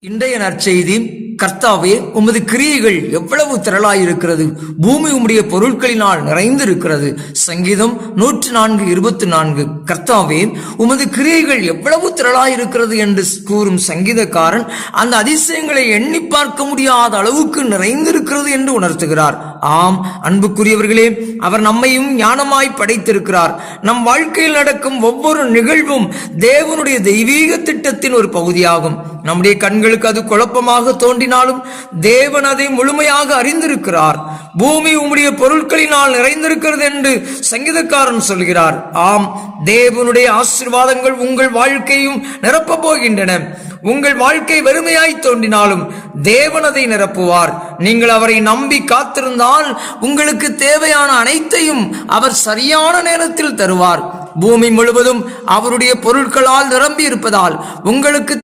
இன்றைய நற்செய்தி, கர்த்தாவே, உமது கிரியைகள் எவ்வளவு திரளாயிருக்கிறது, பூமி உம்முடைய பொருட்களினால் நிறைந்திருக்கிறது. சங்கீதம் 104:24. கர்த்தாவே, உமது கிரியைகள் எவ்வளவு திரளாயிருக்கிறது என்று கூறும் சங்கீதக்காரன் அந்த அதிசயங்களை எண்ணி பார்க்க முடியாத அளவுக்கு நிறைந்திருக்கிறது என்று உணர்த்துகிறார். ஆம் அன்புக்குரியவர்களே, அவர் நம்மையும் ஞானமாய் படைத்திருக்கிறார். நம் வாழ்க்கையில் நடக்கும் ஒவ்வொரு நிகழ்வும் தேவனுடைய தெய்வீக திட்டத்தின் ஒரு பகுதியாகும். நம்முடைய கண்களுக்கு அது குழப்பமாக தோன்றினாலும் தேவன் அதை முழுமையாக அறிந்திருக்கிறார். பூமி உம்முடைய பொருட்களினால் நிறைந்திருக்கிறது என்று சங்கீதக்காரன் சொல்கிறார். ஆம், தேவனுடைய ஆசீர்வாதங்கள் உங்கள் வாழ்க்கையும் நிரப்ப போகின்றன. உங்கள் வாழ்க்கை வெறுமையாய் தோன்றினாலும் தேவன் அதை நிரப்புவார். நீங்கள் அவரை நம்பி காத்திருந்தால் உங்களுக்கு தேவையான அனைத்தையும் அவர் சரியான நேரத்தில் தருவார். பூமி முழுவதும் அவருடைய பொருட்களால் நிரம்பி இருப்பதால் உங்களுக்கு